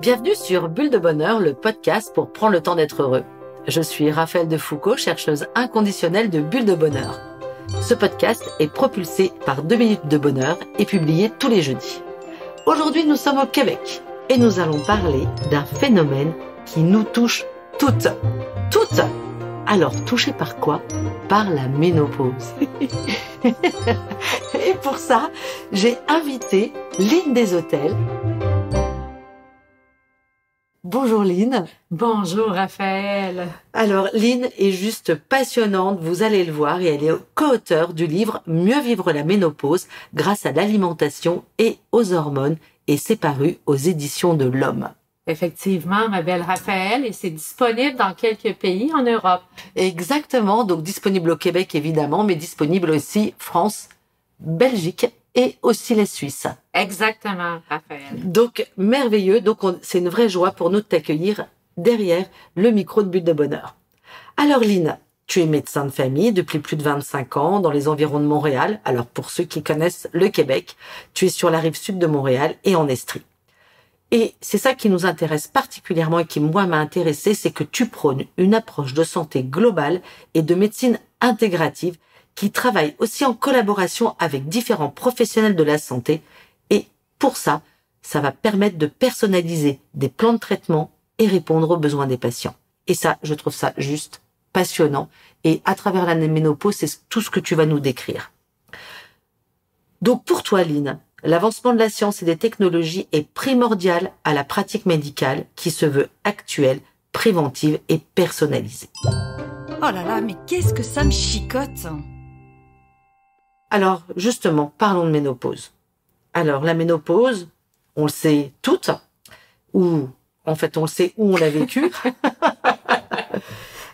Bienvenue sur Bulle de Bonheur, le podcast pour prendre le temps d'être heureux. Je suis Raphaël Defoucault, chercheuse inconditionnelle de Bulle de Bonheur. Ce podcast est propulsé par 2 minutes de bonheur et publié tous les jeudis. Aujourd'hui, nous sommes au Québec et nous allons parler d'un phénomène qui nous touche toutes. Toutes! Alors, touchées par quoi? Par la ménopause. Et pour ça, j'ai invité Lynn Deshôtels. Bonjour Lynn. Bonjour Raphaël. Alors Lynn est juste passionnante, vous allez le voir, et elle est co-auteure du livre Mieux vivre la ménopause grâce à l'alimentation et aux hormones, et c'est paru aux éditions de l'Homme. Effectivement, ma belle Raphaël, et c'est disponible dans quelques pays en Europe. Exactement, donc disponible au Québec évidemment, mais disponible aussi France, Belgique et aussi la Suisse. Exactement, Raphaël. Donc merveilleux, donc c'est une vraie joie pour nous de t'accueillir derrière le micro de Bulle de Bonheur. Alors Lynn, tu es médecin de famille depuis plus de 25 ans dans les environs de Montréal. Alors pour ceux qui connaissent le Québec, tu es sur la rive sud de Montréal et en Estrie. Et c'est ça qui nous intéresse particulièrement et qui, moi, m'a intéressé, c'est que tu prônes une approche de santé globale et de médecine intégrative qui travaille aussi en collaboration avec différents professionnels de la santé. Et pour ça, ça va permettre de personnaliser des plans de traitement et répondre aux besoins des patients. Et ça, je trouve ça juste passionnant. Et à travers la ménopause, c'est tout ce que tu vas nous décrire. Donc pour toi, Lynn, l'avancement de la science et des technologies est primordial à la pratique médicale qui se veut actuelle, préventive et personnalisée. Oh là là, mais qu'est-ce que ça me chicote! Alors, justement, parlons de ménopause. Alors, la ménopause, on le sait toutes, ou en fait, on le sait où on l'a vécu.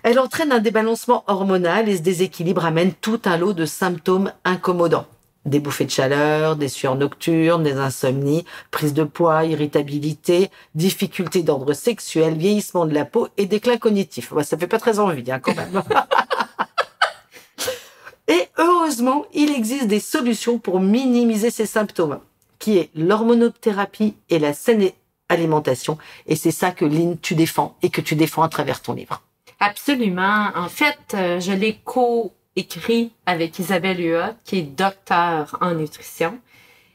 Elle entraîne un débalancement hormonal et ce déséquilibre amène tout un lot de symptômes incommodants. Des bouffées de chaleur, des sueurs nocturnes, des insomnies, prise de poids, irritabilité, difficultés d'ordre sexuel, vieillissement de la peau et déclin cognitif. Ouais, ça fait pas très envie, quand même. Et heureusement, il existe des solutions pour minimiser ces symptômes, qui est l'hormonothérapie et la saine alimentation. Et c'est ça que Lynn, tu défends et que tu défends à travers ton livre. Absolument. En fait, je l'ai écrit avec Isabelle Huot, qui est docteure en nutrition.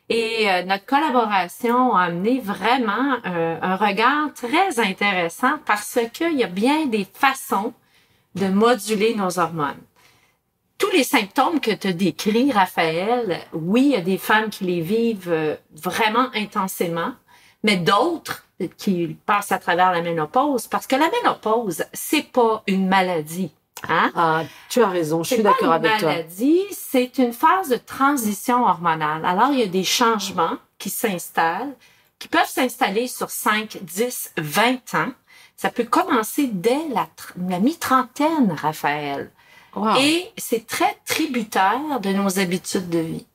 Et notre collaboration a amené vraiment un regard très intéressant parce qu'il y a bien des façons de moduler nos hormones. Tous les symptômes que tu décris, Raphaël, oui, il y a des femmes qui les vivent vraiment intensément, mais d'autres qui passent à travers la ménopause, parce que la ménopause, c'est pas une maladie. Hein? Ah, tu as raison, je suis d'accord avec toi. C'est pas une maladie, c'est une phase de transition hormonale. Alors, il y a des changements qui s'installent, qui peuvent s'installer sur 5, 10, 20 ans. Ça peut commencer dès la mi-trentaine, Raphaël. Wow. Et c'est très tributaire de nos habitudes de vie.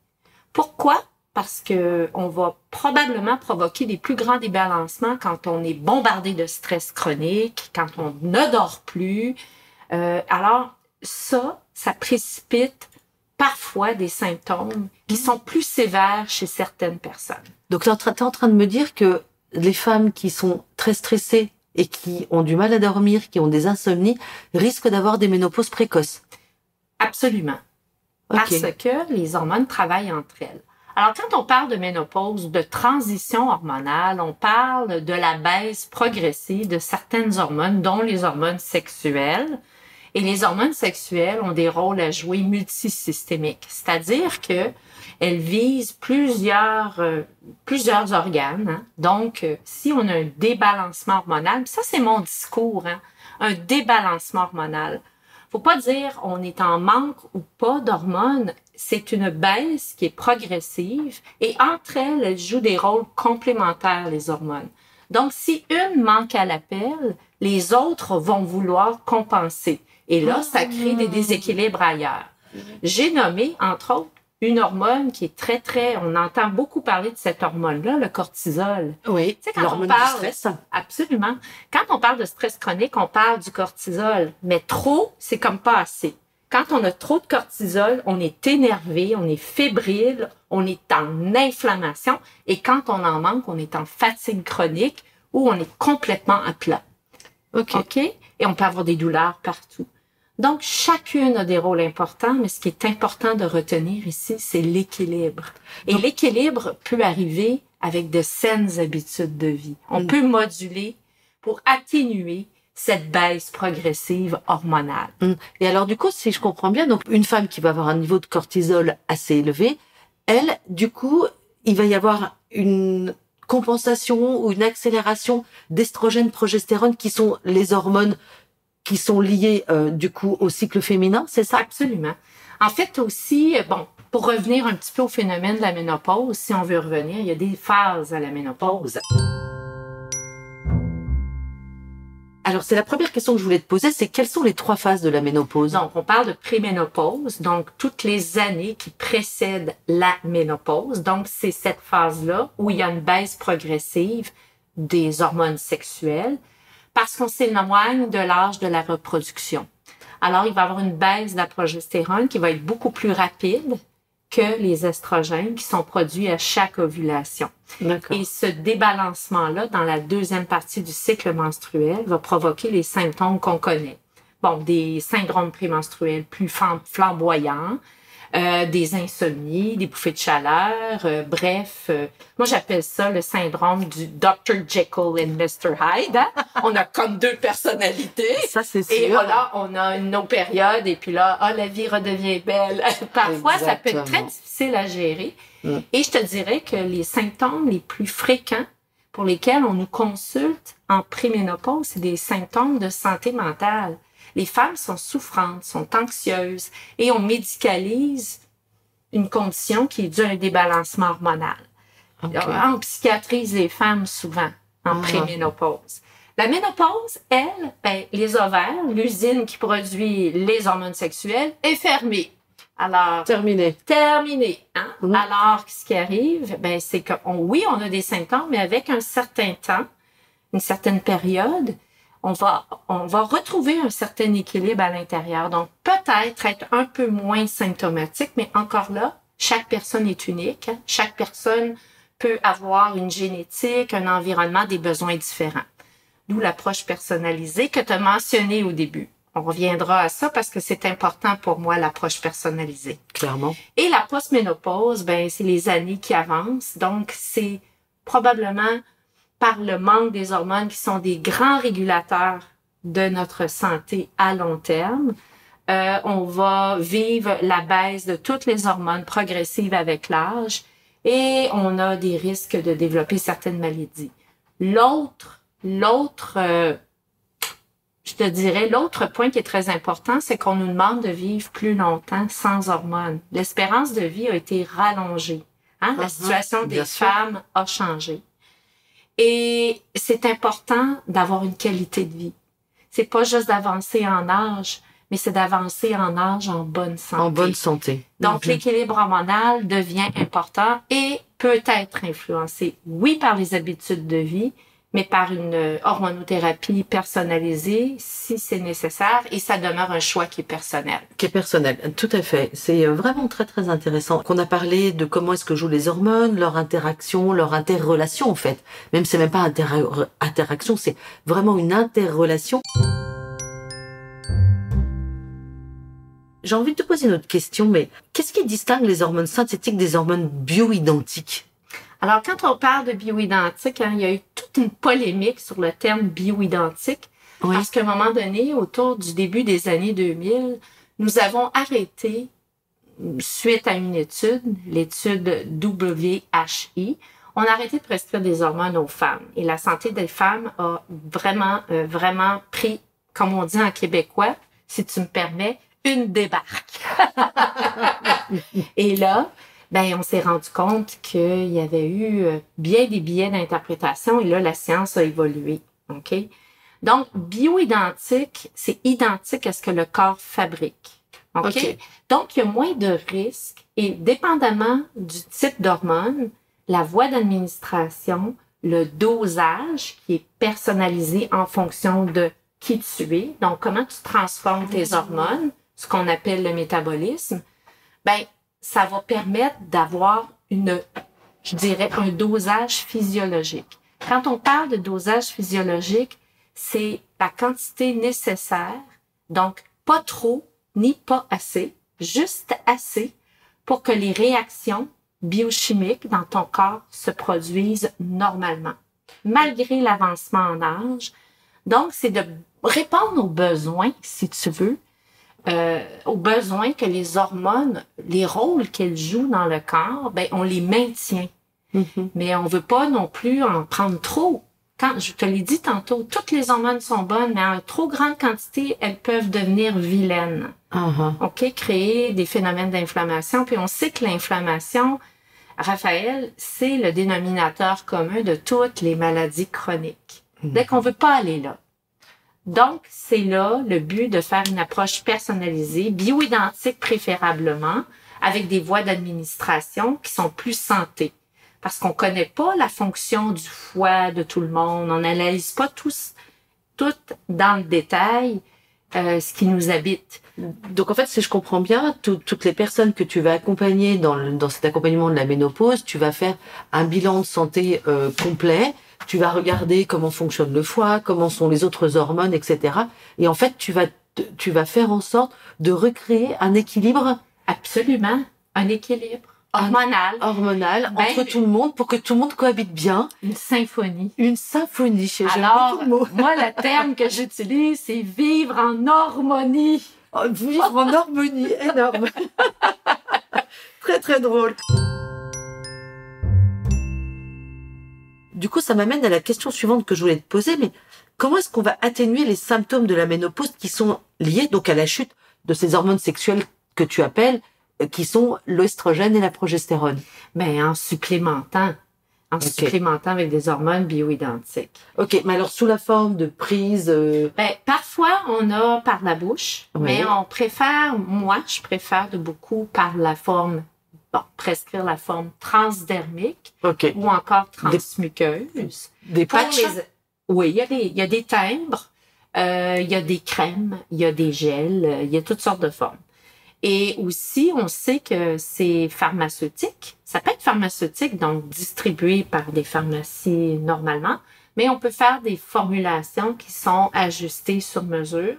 Pourquoi? Parce que on va probablement provoquer des plus grands débalancements quand on est bombardé de stress chronique, quand on ne dort plus. Alors, ça précipite parfois des symptômes qui sont plus sévères chez certaines personnes. Donc, tu es en train de me dire que les femmes qui sont très stressées et qui ont du mal à dormir, qui ont des insomnies, risquent d'avoir des ménopauses précoces. Absolument. Okay. Parce que les hormones travaillent entre elles. Alors, quand on parle de ménopause, de transition hormonale, on parle de la baisse progressive de certaines hormones, dont les hormones sexuelles. Et les hormones sexuelles ont des rôles à jouer multisystémiques, c'est-à-dire que elles visent plusieurs organes. Hein. Donc, si on a un débalancement hormonal, ça c'est mon discours, hein, un débalancement hormonal. Faut pas dire on est en manque ou pas d'hormones, c'est une baisse qui est progressive et entre elles jouent des rôles complémentaires, les hormones. Donc, si une manque à l'appel, les autres vont vouloir compenser. Et là, ça crée des déséquilibres ailleurs. J'ai nommé, entre autres, une hormone qui est très, on entend beaucoup parler de cette hormone-là, le cortisol. Oui, tu sais, quand l'hormone on parle, du stress. Absolument. Quand on parle de stress chronique, on parle du cortisol. Mais trop, c'est comme pas assez. Quand on a trop de cortisol, on est énervé, on est fébrile, on est en inflammation. Et quand on en manque, on est en fatigue chronique où on est complètement à plat. OK. Et on peut avoir des douleurs partout. Donc, chacune a des rôles importants, mais ce qui est important de retenir ici, c'est l'équilibre. Et l'équilibre peut arriver avec de saines habitudes de vie. On peut moduler pour atténuer cette baisse progressive hormonale. Et alors, du coup, si je comprends bien, donc une femme qui va avoir un niveau de cortisol assez élevé, elle, du coup, il va y avoir une compensation ou une accélération d'estrogène, progestérone, qui sont les hormones qui sont liées, du coup, au cycle féminin, c'est ça? Absolument. En fait, aussi, pour revenir un petit peu au phénomène de la ménopause, si on veut revenir, il y a des phases à la ménopause. Alors, c'est la première question que je voulais te poser, c'est quelles sont les 3 phases de la ménopause? Donc, on parle de préménopause, donc toutes les années qui précèdent la ménopause. Donc, c'est cette phase-là où il y a une baisse progressive des hormones sexuelles parce qu'on s'éloigne de l'âge de la reproduction. Alors, il va y avoir une baisse de la progestérone qui va être beaucoup plus rapide que les estrogènes qui sont produits à chaque ovulation. D'accord. Et ce débalancement-là, dans la deuxième partie du cycle menstruel, va provoquer les symptômes qu'on connaît. Bon, des syndromes prémenstruels plus flamboyants, des insomnies, des bouffées de chaleur, bref. Moi, j'appelle ça le syndrome du Dr. Jekyll and Mr. Hyde. Hein? On a comme 2 personnalités. Ça, c'est sûr. Et voilà, on a nos périodes et puis là, la vie redevient belle. Parfois, ça peut être très difficile à gérer. Et je te dirais que les symptômes les plus fréquents pour lesquels on nous consulte en préménopause, c'est des symptômes de santé mentale. Les femmes sont souffrantes, sont anxieuses et on médicalise une condition qui est due à un débalancement hormonal. Okay. On psychiatrise les femmes souvent en préménopause. La ménopause, elle, les ovaires, l'usine qui produit les hormones sexuelles est fermée. Alors, Terminé. Hein? Alors, ce qui arrive, c'est que oui, on a des symptômes, mais avec un certain temps, une certaine période, on va retrouver un certain équilibre à l'intérieur. Donc, peut-être être un peu moins symptomatique, mais encore là, chaque personne est unique. Hein? Chaque personne peut avoir une génétique, un environnement, des besoins différents. D'où l'approche personnalisée que tu as mentionnée au début. On reviendra à ça parce que c'est important pour moi, l'approche personnalisée. Clairement. Et la post-ménopause, c'est les années qui avancent. Donc, c'est probablement par le manque des hormones qui sont des grands régulateurs de notre santé à long terme. On va vivre la baisse de toutes les hormones progressives avec l'âge et on a des risques de développer certaines maladies. L'autre point qui est très important, c'est qu'on nous demande de vivre plus longtemps sans hormones. L'espérance de vie a été rallongée. Hein? La situation des femmes a changé. Et c'est important d'avoir une qualité de vie. C'est pas juste d'avancer en âge, mais c'est d'avancer en âge en bonne santé. En bonne santé. Donc, l'équilibre hormonal devient important et peut être influencé, oui, par les habitudes de vie, mais par une hormonothérapie personnalisée si c'est nécessaire et ça demeure un choix qui est personnel. Qui est personnel, tout à fait. C'est vraiment très très intéressant qu'on a parlé de comment est-ce que jouent les hormones, leur interaction, leur interrelation en fait. Même c'est même pas interaction, c'est vraiment une interrelation. J'ai envie de te poser une autre question, mais qu'est-ce qui distingue les hormones synthétiques des hormones bioidentiques? Alors, quand on parle de bioidentique, il y a eu toute une polémique sur le terme bioidentique, parce qu'à un moment donné, autour du début des années 2000, nous avons arrêté, suite à une étude, l'étude WHI, on a arrêté de prescrire des hormones aux femmes. Et la santé des femmes a vraiment pris, comme on dit en québécois, si tu me permets, une débarque. Et là, on s'est rendu compte qu'il y avait eu bien des biais d'interprétation et là, la science a évolué. OK? Donc, bioidentique, c'est identique à ce que le corps fabrique. OK? Donc, il y a moins de risques et dépendamment du type d'hormone, la voie d'administration, le dosage qui est personnalisé en fonction de qui tu es, donc comment tu transformes tes hormones, ce qu'on appelle le métabolisme, ça va permettre d'avoir un dosage physiologique. Quand on parle de dosage physiologique, c'est la quantité nécessaire, donc pas trop ni pas assez, juste assez pour que les réactions biochimiques dans ton corps se produisent normalement, malgré l'avancement en âge. Donc, c'est de répondre aux besoins, si tu veux, aux besoins que les hormones, les rôles qu'elles jouent dans le corps, ben on les maintient. Mais on veut pas non plus en prendre trop. Quand je te l'ai dit tantôt, toutes les hormones sont bonnes, mais en trop grande quantité, elles peuvent devenir vilaines. OK? Créer des phénomènes d'inflammation. Puis on sait que l'inflammation, Raphaël, c'est le dénominateur commun de toutes les maladies chroniques. Donc, on veut pas aller là. Donc, c'est là le but de faire une approche personnalisée, bio-identique préférablement, avec des voies d'administration qui sont plus santé. Parce qu'on connaît pas la fonction du foie de tout le monde. On n'analyse pas tout dans le détail ce qui nous habite. Donc en fait, si je comprends bien, toutes les personnes que tu vas accompagner dans cet accompagnement de la ménopause, tu vas faire un bilan de santé complet. Tu vas regarder comment fonctionne le foie, comment sont les autres hormones, etc. Et en fait, tu vas faire en sorte de recréer un équilibre. Absolument, un équilibre hormonal entre tout le monde pour que tout le monde cohabite bien. Une symphonie. Une symphonie. Alors, moi, le terme que j'utilise, c'est vivre en harmonie. Oh, vivre en harmonie, énorme. Très, très drôle. Du coup, ça m'amène à la question suivante que je voulais te poser, mais comment est-ce qu'on va atténuer les symptômes de la ménopause qui sont liés donc à la chute de ces hormones sexuelles que tu appelles, qui sont l'oestrogène et la progestérone? Ben, en supplémentant avec des hormones bio-identiques. OK, mais alors sous la forme de prise... Ben, parfois, on a par la bouche, mais je préfère de beaucoup par la forme, prescrire la forme transdermique ou encore transmuqueuse. Des patchs? Oui, il y a des timbres, il y a des crèmes, il y a des gels, il y a toutes sortes de formes. Et aussi, on sait que c'est pharmaceutique. Ça peut être pharmaceutique, donc distribué par des pharmacies normalement, mais on peut faire des formulations qui sont ajustées sur mesure,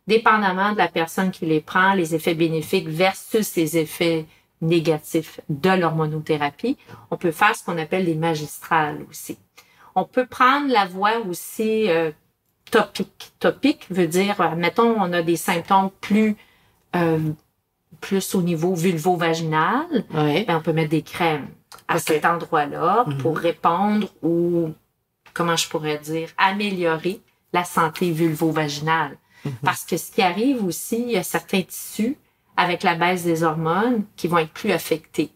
dépendamment de la personne qui les prend, les effets bénéfiques versus les effets négatifs de l'hormonothérapie. On peut faire ce qu'on appelle les magistrales aussi. On peut prendre la voie aussi topique. Topique veut dire, mettons, on a des symptômes plus au niveau vulvo-vaginal, ben on peut mettre des crèmes à cet endroit-là pour répondre ou, comment je pourrais dire, améliorer la santé vulvo-vaginale. Parce que ce qui arrive aussi, il y a certains tissus avec la baisse des hormones qui vont être plus affectés.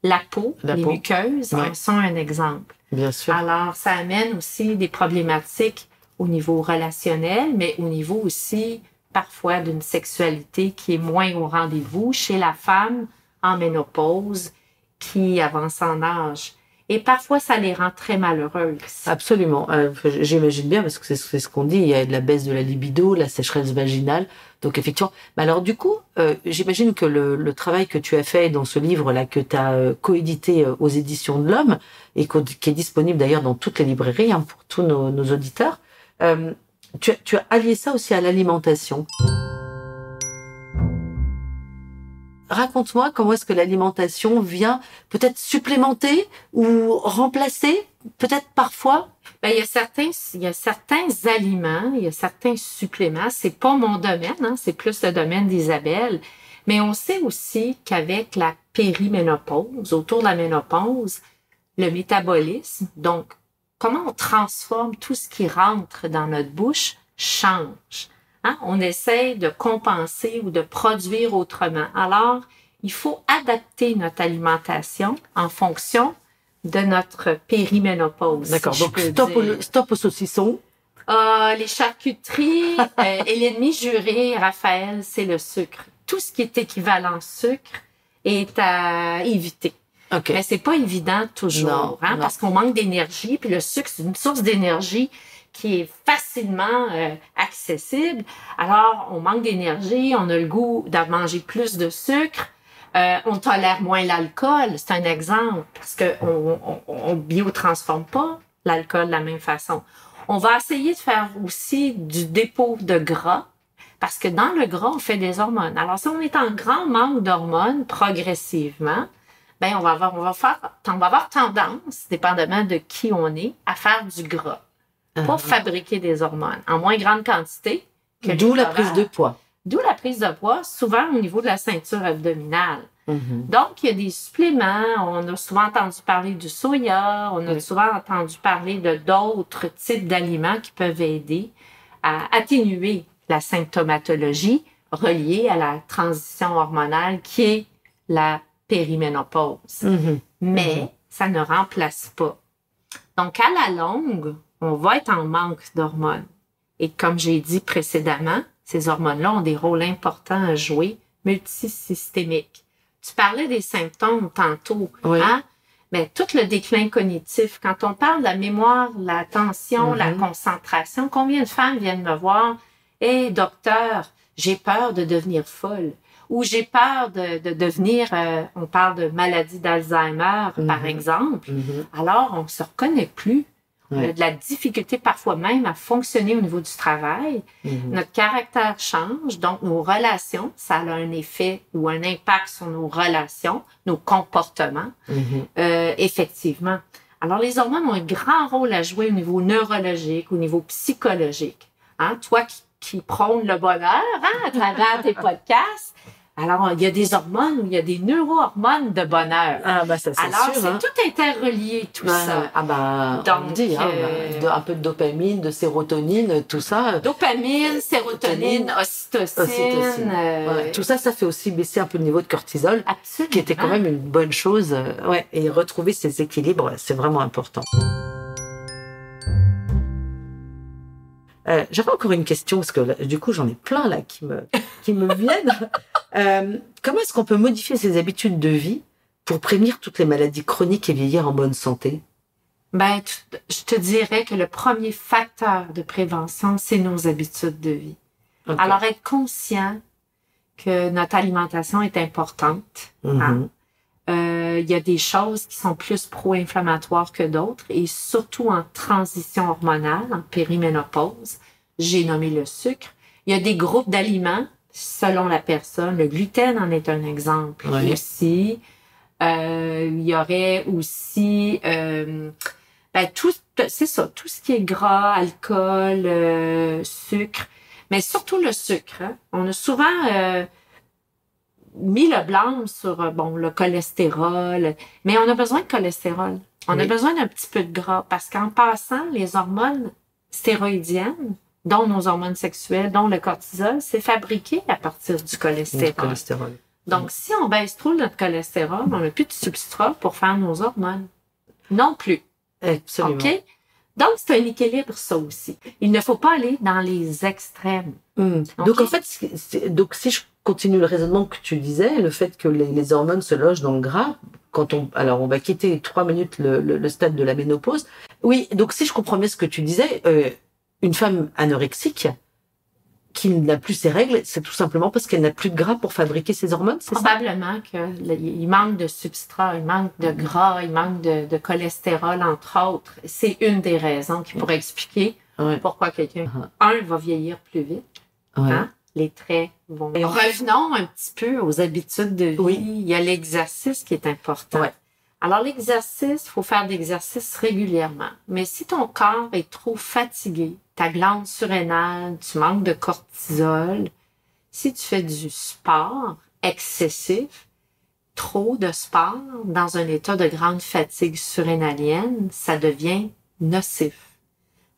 La peau, les muqueuses en sont un exemple. Bien sûr. Alors, ça amène aussi des problématiques au niveau relationnel, mais au niveau aussi parfois d'une sexualité qui est moins au rendez-vous chez la femme en ménopause qui avance en âge. Et parfois, ça les rend très malheureuses. Absolument. J'imagine bien, parce que c'est ce qu'on dit, il y a de la baisse de la libido, la sécheresse vaginale. Donc, effectivement. Mais alors, du coup, j'imagine que le travail que tu as fait dans ce livre-là, que tu as coédité aux Éditions de l'Homme, et qui est disponible d'ailleurs dans toutes les librairies pour tous nos auditeurs, tu as allié ça aussi à l'alimentation. Raconte-moi comment est-ce que l'alimentation vient peut-être supplémenter ou remplacer, peut-être parfois? Ben, il y a certains aliments, il y a certains suppléments. C'est pas mon domaine, c'est plus le domaine d'Isabelle. Mais on sait aussi qu'avec la périménopause, autour de la ménopause, le métabolisme, donc comment on transforme tout ce qui rentre dans notre bouche, change. On essaie de compenser ou de produire autrement. Alors, il faut adapter notre alimentation en fonction de notre périménopause. D'accord, si donc stop au saucisson. Les charcuteries et l'ennemi juré, Raphaël, c'est le sucre. Tout ce qui est équivalent sucre est à éviter. Mais c'est pas évident toujours, non. parce qu'on manque d'énergie, puis le sucre, c'est une source d'énergie qui est facilement accessible. Alors, on manque d'énergie, on a le goût de manger plus de sucre, on tolère moins l'alcool, c'est un exemple, parce que on biotransforme pas l'alcool de la même façon. On va essayer de faire aussi du dépôt de gras, parce que dans le gras, on fait des hormones. Alors, si on est en grand manque d'hormones progressivement, ben on va avoir tendance, dépendamment de qui on est, à faire du gras pour fabriquer des hormones en moins grande quantité. D'où la prise de poids. D'où la prise de poids, souvent au niveau de la ceinture abdominale. Mm-hmm. Donc, il y a des suppléments. On a souvent entendu parler du soya. On a souvent entendu parler de d'autres types d'aliments qui peuvent aider à atténuer la symptomatologie reliée à la transition hormonale qui est la périménopause. Mm-hmm. Mais ça ne remplace pas. Donc, à la longue, on va être en manque d'hormones. Et comme j'ai dit précédemment, ces hormones-là ont des rôles importants à jouer, multisystémiques. Tu parlais des symptômes tantôt, hein? Mais tout le déclin cognitif, quand on parle de la mémoire, l'attention, la concentration, combien de femmes viennent me voir? « Hey, docteur, j'ai peur de devenir folle. » Ou « j'ai peur de devenir... on parle de maladie d'Alzheimer, par exemple. Alors, on se reconnaît plus. On a de la difficulté parfois même à fonctionner au niveau du travail. Notre caractère change, donc nos relations, ça a un effet ou un impact sur nos relations, nos comportements, effectivement. Alors, les hormones ont un grand rôle à jouer au niveau neurologique, au niveau psychologique. Hein? Toi qui prône le bonheur, hein, à travers tes podcasts. Alors, il y a des hormones ou il y a des neurohormones de bonheur. Ah, bah, ça, c'est alors, sûr. c'est hein. tout interrelié, tout ça. Ah, bah, donc, on dit, un peu de dopamine, de sérotonine, tout ça. Dopamine, sérotonine, ocytocine. Ouais. Tout ça, ça fait aussi baisser un peu le niveau de cortisol. Absolument. Qui était quand même une bonne chose. Et retrouver ces équilibres, c'est vraiment important. J'avais encore une question, parce que là, du coup, j'en ai plein là qui me viennent. Comment est-ce qu'on peut modifier ses habitudes de vie pour prévenir toutes les maladies chroniques et vieillir en bonne santé? Ben, je te dirais que le premier facteur de prévention, c'est nos habitudes de vie. Okay. Alors, être conscient que notre alimentation est importante. Hein? Il y a des choses qui sont plus pro-inflammatoires que d'autres et surtout en transition hormonale, en périménopause. J'ai nommé le sucre. Il y a des groupes d'aliments selon la personne. Le gluten en est un exemple aussi. Il y aurait aussi c'est ça, tout ce qui est gras, alcool, sucre, mais surtout le sucre. Hein. On a souvent mis le blâme sur le cholestérol, mais on a besoin de cholestérol. On a besoin d'un petit peu de gras parce qu'en passant, les hormones stéroïdiennes, dont nos hormones sexuelles, dont le cortisol, c'est fabriqué à partir du cholestérol. Donc, si on baisse trop notre cholestérol, on n'a plus de substrat pour faire nos hormones. Non plus. Absolument. OK? Donc, c'est un équilibre, ça aussi. Il ne faut pas aller dans les extrêmes. Okay? Donc, en fait, si je continue le raisonnement que tu disais, le fait que les hormones se logent dans le gras, on va quitter 3 minutes le stade de la ménopause. Oui, donc si je comprends bien ce que tu disais, une femme anorexique qui n'a plus ses règles, c'est tout simplement parce qu'elle n'a plus de gras pour fabriquer ses hormones, c'est ça? Probablement qu'il manque de substrat, il manque de gras, il manque de cholestérol, entre autres. C'est une des raisons qui pourrait expliquer pourquoi quelqu'un, va vieillir plus vite. Hein? Les traits vont... Et revenons un petit peu aux habitudes de vie. Il y a l'exercice qui est important. Alors, l'exercice, il faut faire de l'exercice régulièrement. Mais si ton corps est trop fatigué, ta glande surrénale, tu manques de cortisol, si tu fais du sport excessif, trop de sport, dans un état de grande fatigue surrénalienne, ça devient nocif.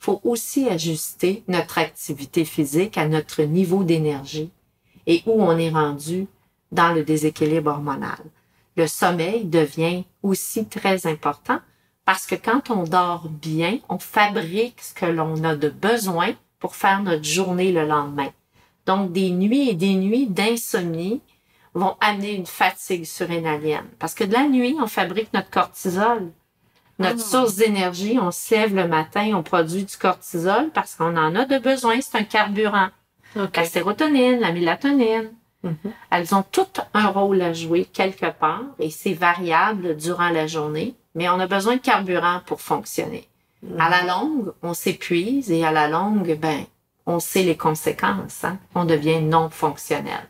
Il faut aussi ajuster notre activité physique à notre niveau d'énergie et où on est rendu dans le déséquilibre hormonal. Le sommeil devient aussi très important parce que quand on dort bien, on fabrique ce que l'on a de besoin pour faire notre journée le lendemain. Donc, des nuits et des nuits d'insomnie vont amener une fatigue surrénalienne. Parce que de la nuit, on fabrique notre cortisol. Notre source d'énergie, on se lève le matin, on produit du cortisol parce qu'on en a de besoin, c'est un carburant. La sérotonine, la mélatonine. Elles ont toutes un rôle à jouer quelque part et c'est variable durant la journée, mais on a besoin de carburant pour fonctionner. À la longue, on s'épuise et à la longue, on sait les conséquences. Hein? On devient non fonctionnel.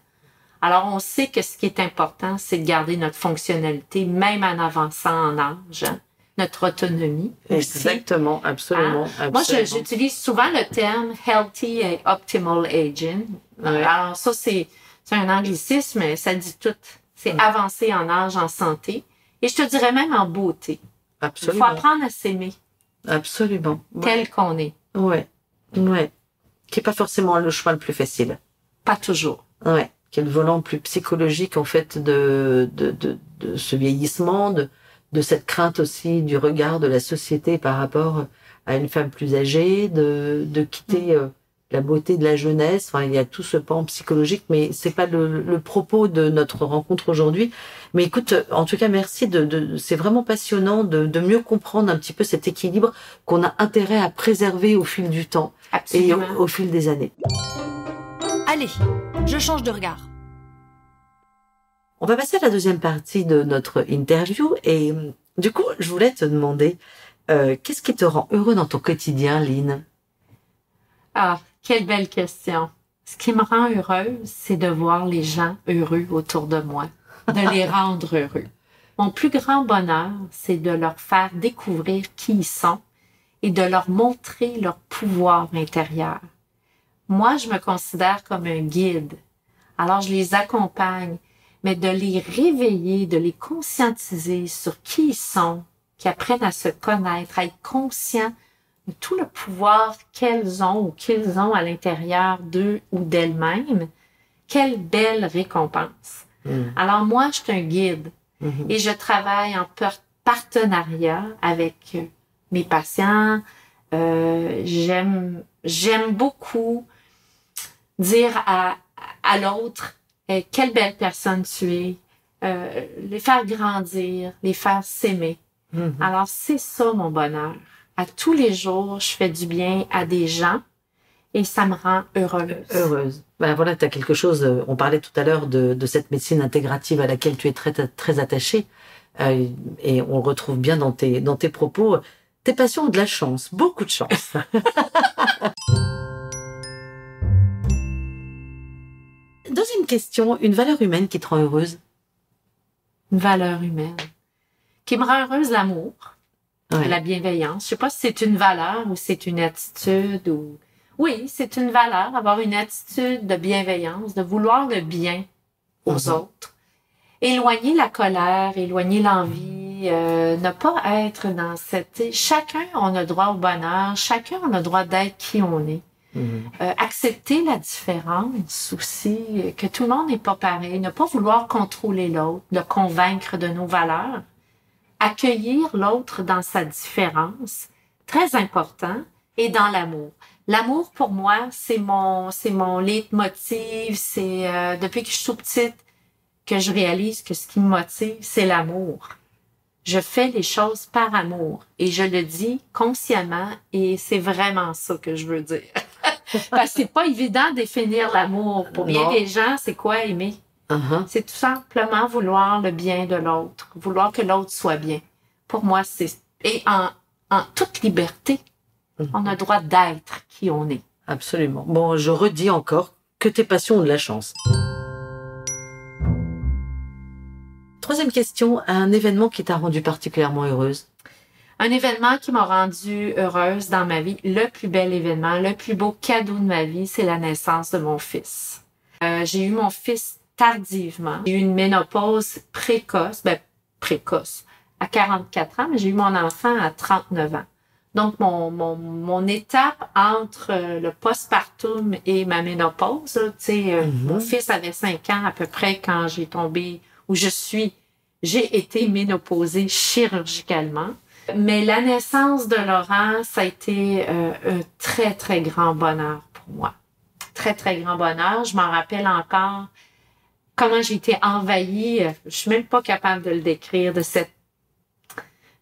Alors, on sait que ce qui est important, c'est de garder notre fonctionnalité, même en avançant en âge, hein? Notre autonomie. Exactement, aussi. absolument. Hein? Moi, j'utilise souvent le terme healthy et optimal aging. Ouais. Alors, ça, c'est un anglicisme, mais ça dit tout. C'est avancer en âge, en santé. Et je te dirais même en beauté. Absolument. Il faut apprendre à s'aimer. Absolument. Tel qu'on est. Ouais. Qui est pas forcément le chemin le plus facile. Pas toujours. Ouais. Qui est le volant plus psychologique, en fait, de ce vieillissement, de cette crainte aussi du regard de la société par rapport à une femme plus âgée, de quitter la beauté de la jeunesse. Enfin, il y a tout ce pan psychologique, mais c'est pas le propos de notre rencontre aujourd'hui. Mais écoute, en tout cas, merci c'est vraiment passionnant de mieux comprendre un petit peu cet équilibre qu'on a intérêt à préserver au fil du temps. Absolument. Et au fil des années. Allez, je change de regard. On va passer à la deuxième partie de notre interview et du coup, je voulais te demander qu'est-ce qui te rend heureux dans ton quotidien, Lynn? Ah, quelle belle question. Ce qui me rend heureuse, c'est de voir les gens heureux autour de moi, de les rendre heureux. Mon plus grand bonheur, c'est de leur faire découvrir qui ils sont et de leur montrer leur pouvoir intérieur. Moi, je me considère comme un guide. Alors, je les accompagne, mais de les réveiller, de les conscientiser sur qui ils sont, qui apprennent à se connaître, à être conscients de tout le pouvoir qu'elles ont ou qu'ils ont à l'intérieur d'eux ou d'elles-mêmes. Quelle belle récompense! Alors moi, je suis un guide et je travaille en partenariat avec mes patients. J'aime beaucoup dire à l'autre quelle belle personne tu es, les faire grandir, les faire s'aimer. Alors c'est ça mon bonheur. À tous les jours, je fais du bien à des gens et ça me rend heureuse. Ben voilà, tu as quelque chose, on parlait tout à l'heure de cette médecine intégrative à laquelle tu es très, très attachée et on le retrouve bien dans tes propos. Tes patients ont de la chance, beaucoup de chance. Deuxième question, une valeur humaine qui te rend heureuse? Une valeur humaine. Qui me rend heureuse, l'amour, Ouais. la bienveillance. Je sais pas si c'est une valeur ou c'est une attitude ou... Oui, c'est une valeur, avoir une attitude de bienveillance, de vouloir le bien aux autres. Éloigner la colère, éloigner l'envie, ne pas être dans cette... Chacun on a droit au bonheur, chacun on a droit d'être qui on est. Accepter la différence aussi, que tout le monde n'est pas pareil, ne pas vouloir contrôler l'autre, le convaincre de nos valeurs, accueillir l'autre dans sa différence, très important, et dans l'amour. L'amour pour moi, c'est mon leitmotiv, c'est depuis que je suis toute petite que je réalise que ce qui me motive, c'est l'amour. Je fais les choses par amour et je le dis consciemment et c'est vraiment ça que je veux dire. Parce que c'est pas évident de définir l'amour. Pour bien des gens, c'est quoi aimer? C'est tout simplement vouloir le bien de l'autre, vouloir que l'autre soit bien. Pour moi, c'est... Et en toute liberté, on a le droit d'être qui on est. Absolument. Bon, je redis encore que tes patients ont de la chance. Troisième question, un événement qui t'a rendu particulièrement heureuse? Un événement qui m'a rendue heureuse dans ma vie, le plus bel événement, le plus beau cadeau de ma vie, c'est la naissance de mon fils. J'ai eu mon fils tardivement. J'ai eu une ménopause précoce, à 44 ans, mais j'ai eu mon enfant à 39 ans. Donc, mon étape entre le postpartum et ma ménopause, mon fils avait 5 ans à peu près quand j'ai tombé, j'ai été ménopausée chirurgicalement. Mais la naissance de Laurent, ça a été un très, très grand bonheur pour moi. Très, très grand bonheur. Je m'en rappelle encore comment j'ai été envahie. Je suis même pas capable de le décrire, de cette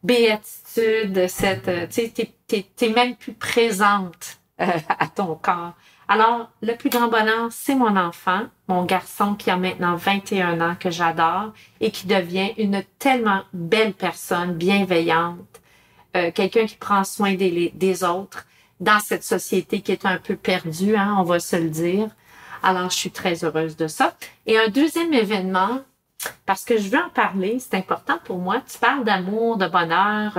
béatitude, de cette... tu sais, t'es même plus présente à ton corps. Alors, le plus grand bonheur, c'est mon enfant, mon garçon qui a maintenant 21 ans, que j'adore et qui devient une tellement belle personne, bienveillante, quelqu'un qui prend soin des autres dans cette société qui est un peu perdue, hein, on va se le dire. Alors, je suis très heureuse de ça. Et un deuxième événement, parce que je veux en parler, c'est important pour moi. Tu parles d'amour, de bonheur.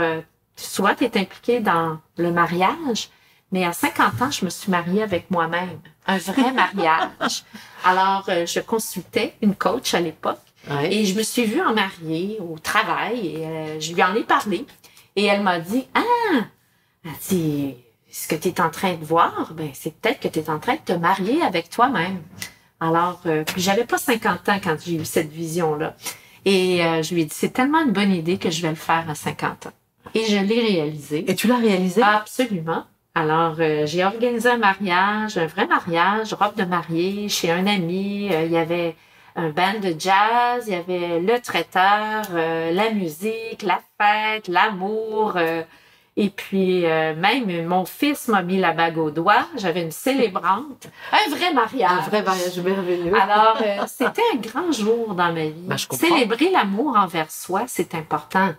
Souvent, tu es impliquée dans le mariage. Mais à 50 ans, je me suis mariée avec moi-même. Un vrai mariage. Alors, je consultais une coach à l'époque. Ouais. Et je me suis vue en mariée au travail. Et je lui en ai parlé. Et elle m'a dit, elle dit, ce que tu es en train de voir, ben c'est peut-être que tu es en train de te marier avec toi-même. Alors, puis j'avais pas 50 ans quand j'ai eu cette vision-là. Et je lui ai dit, c'est tellement une bonne idée que je vais le faire à 50 ans. Et je l'ai réalisé. Et tu l'as réalisé? Absolument. Alors, j'ai organisé un mariage, un vrai mariage, robe de mariée, chez un ami. Il y avait un band de jazz, il y avait le traiteur, la musique, la fête, l'amour. Et puis, même mon fils m'a mis la bague au doigt. J'avais une célébrante. Un vrai mariage. Un vrai mariage merveilleux. Alors, c'était un grand jour dans ma vie. Ben, je comprends. Célébrer l'amour envers soi, c'est important.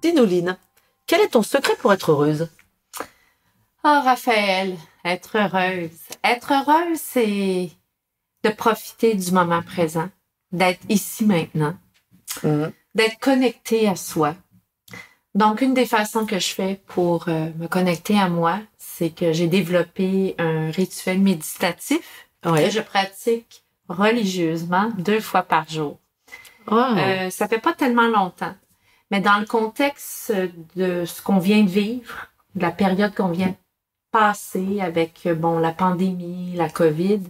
Dis-nous, Lynn, quel est ton secret pour être heureuse? Oh, Raphaël, être heureuse. Être heureuse, c'est de profiter du moment présent, d'être ici maintenant, d'être connecté à soi. Donc, une des façons que je fais pour me connecter à moi, c'est que j'ai développé un rituel méditatif que je pratique religieusement 2 fois par jour. Wow. Ça fait pas tellement longtemps. Mais dans le contexte de ce qu'on vient de vivre, de la période qu'on vient de passer avec, la pandémie, la COVID,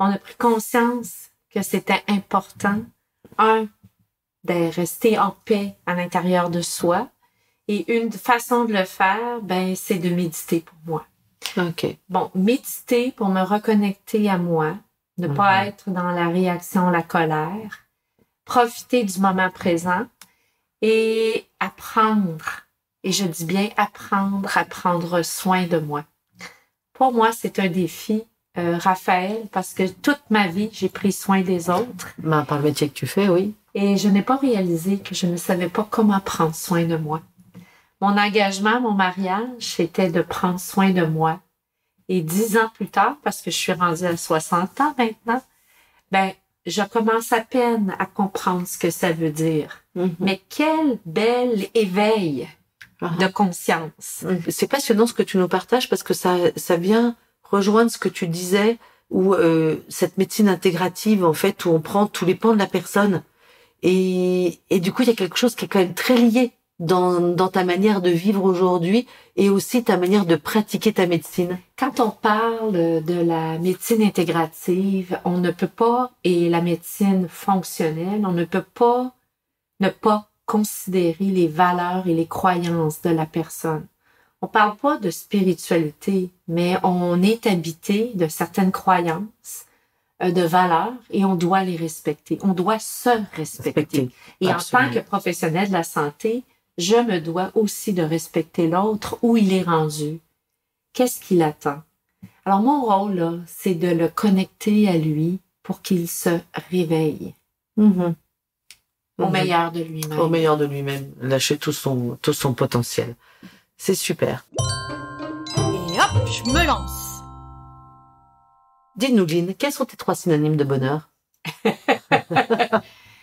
on a pris conscience que c'était important, de rester en paix à l'intérieur de soi. Et une façon de le faire, c'est de méditer pour moi. OK. Bon, méditer pour me reconnecter à moi, ne pas être dans la réaction, la colère, profiter du moment présent, et apprendre, et je dis bien apprendre à prendre soin de moi. Pour moi, c'est un défi, Raphaël, parce que toute ma vie, j'ai pris soin des autres. Par le métier que tu fais, oui. Et je n'ai pas réalisé que je ne savais pas comment prendre soin de moi. Mon engagement, mon mariage, c'était de prendre soin de moi. Et 10 ans plus tard, parce que je suis rendue à 60 ans maintenant, je commence à peine à comprendre ce que ça veut dire. Mais quel bel éveil de conscience. C'est passionnant ce que tu nous partages parce que ça vient rejoindre ce que tu disais où cette médecine intégrative, en fait, où on prend tous les pans de la personne. Et du coup, il y a quelque chose qui est quand même très lié dans ta manière de vivre aujourd'hui et aussi ta manière de pratiquer ta médecine. Quand on parle de la médecine intégrative, on ne peut pas, et la médecine fonctionnelle, on ne peut pas ne pas considérer les valeurs et les croyances de la personne. On parle pas de spiritualité, mais on est habité de certaines croyances, de valeurs, et on doit les respecter. On doit se respecter. Et Absolument. En tant que professionnel de la santé, je me dois aussi de respecter l'autre, où il est rendu. Qu'est-ce qu'il attend? Alors, mon rôle, là, c'est de le connecter à lui pour qu'il se réveille. Au meilleur de lui-même. Au meilleur de lui-même. Lâcher tout son potentiel. C'est super. Et hop, je me lance. Dis-nous, Lynn, quels sont tes 3 synonymes de bonheur?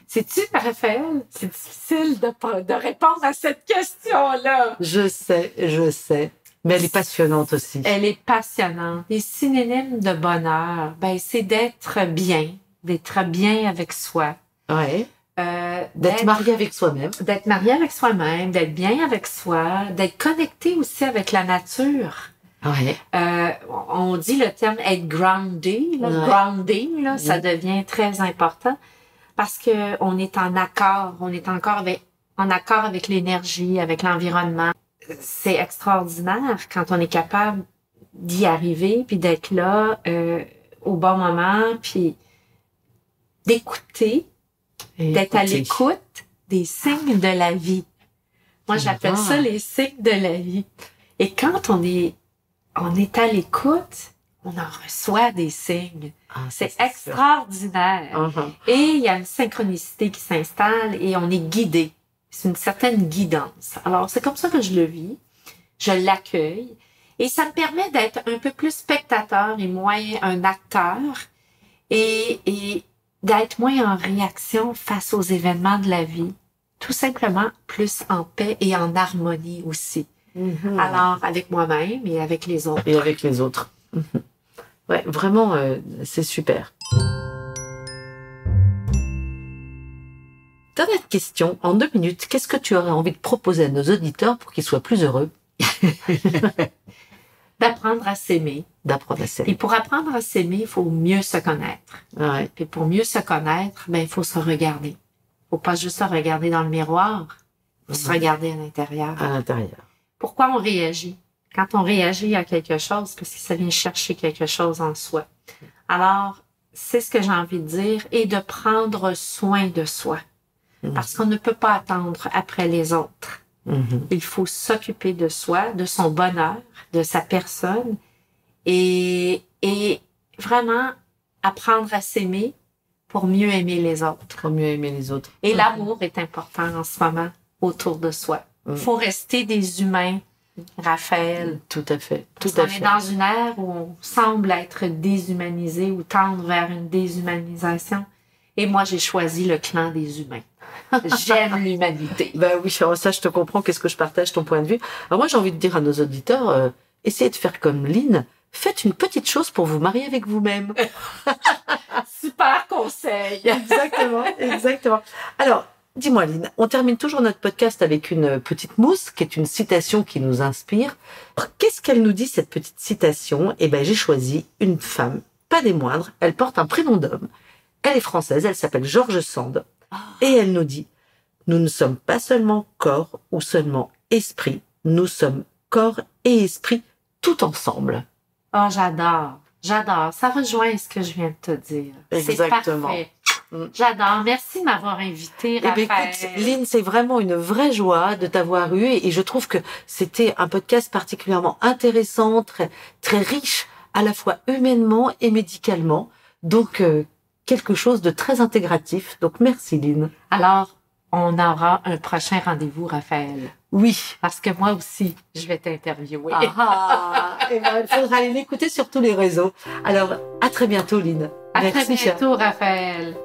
Sais-tu, Raphaël, c'est difficile de répondre à cette question-là. Je sais. Mais elle est passionnante aussi. Elle est passionnante. Les synonymes de bonheur, c'est d'être bien avec soi. Ouais. D'être marié avec soi-même. D'être marié avec soi-même, d'être bien avec soi, d'être connecté aussi avec la nature. Ouais. On dit le terme être groundé, là, grounding, là, ça devient très important parce que on est en accord, en accord avec l'énergie, avec l'environnement. C'est extraordinaire quand on est capable d'y arriver puis d'être là au bon moment puis d'écouter, d'être à l'écoute des signes de la vie. Moi, j'appelle ça les signes de la vie. Et quand on est à l'écoute, on en reçoit des signes. C'est extraordinaire. Et il y a une synchronicité qui s'installe et on est guidé. C'est une certaine guidance. Alors, c'est comme ça que je le vis. Je l'accueille. Et ça me permet d'être un peu plus spectateur et moins un acteur. Et d'être moins en réaction face aux événements de la vie. Tout simplement plus en paix et en harmonie aussi. Alors, avec moi-même et avec les autres. Et avec les autres. Ouais, vraiment, c'est super. Dernière question, en 2 minutes, qu'est-ce que tu aurais envie de proposer à nos auditeurs pour qu'ils soient plus heureux? D'apprendre à s'aimer. D'apprendre à s'aimer. Et pour apprendre à s'aimer, il faut mieux se connaître. Ouais. Et pour mieux se connaître, il faut se regarder. Faut pas juste se regarder dans le miroir, faut se regarder à l'intérieur. À l'intérieur. Pourquoi on réagit? Quand on réagit à quelque chose, parce que ça vient chercher quelque chose en soi. Alors, c'est ce que j'ai envie de dire, et de prendre soin de soi. Parce qu'on ne peut pas attendre après les autres. Il faut s'occuper de soi, de son bonheur, de sa personne, et vraiment apprendre à s'aimer pour mieux aimer les autres. Pour mieux aimer les autres. Et l'amour est important en ce moment autour de soi. Il faut rester des humains, Raphaël. Tout à fait. Tout On à est fait. dans une ère où on semble être déshumanisé ou tendre vers une déshumanisation. Et moi, j'ai choisi le clan des humains. J'aime l'humanité. Ben oui, ça je te comprends, qu'est-ce que je partage ton point de vue. Alors moi j'ai envie de dire à nos auditeurs, essayez de faire comme Lynn, faites une petite chose pour vous marier avec vous-même. Super conseil. Exactement. Alors, dis-moi Lynn, on termine toujours notre podcast avec une petite mousse, qui est une citation qui nous inspire. Qu'est-ce qu'elle nous dit cette petite citation? Eh ben j'ai choisi une femme, pas des moindres, elle porte un prénom d'homme. Elle est française, elle s'appelle George Sand. Et elle nous dit, nous ne sommes pas seulement corps ou seulement esprit, nous sommes corps et esprit tout ensemble. Oh, j'adore. Ça rejoint ce que je viens de te dire. Exactement. C'est parfait. J'adore. Merci de m'avoir invité, Raphaël. Écoute, Lynn, c'est vraiment une vraie joie de t'avoir eu et je trouve que c'était un podcast particulièrement intéressant, très, très riche, à la fois humainement et médicalement. Donc, quelque chose de très intégratif. Donc, merci, Lynn. Alors, on aura un prochain rendez-vous, Raphaël. Oui. Parce que moi aussi, je vais t'interviewer. Et ben, il faudra aller l'écouter sur tous les réseaux. Alors, à très bientôt, Lynn. À Merci, très bientôt, Raphaël.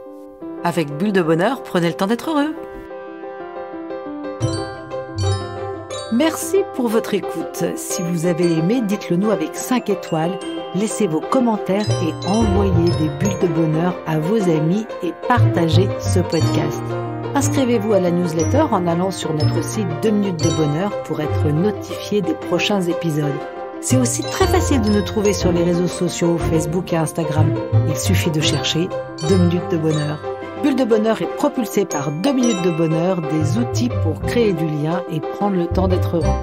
Avec Bulle de Bonheur, prenez le temps d'être heureux. Merci pour votre écoute. Si vous avez aimé, dites-le nous avec 5 étoiles. Laissez vos commentaires et envoyez des bulles de bonheur à vos amis et partagez ce podcast. Inscrivez-vous à la newsletter en allant sur notre site 2 minutes de bonheur pour être notifié des prochains épisodes. C'est aussi très facile de nous trouver sur les réseaux sociaux, Facebook et Instagram. Il suffit de chercher 2 minutes de bonheur. Bulle de bonheur est propulsé par 2 minutes de bonheur, des outils pour créer du lien et prendre le temps d'être heureux.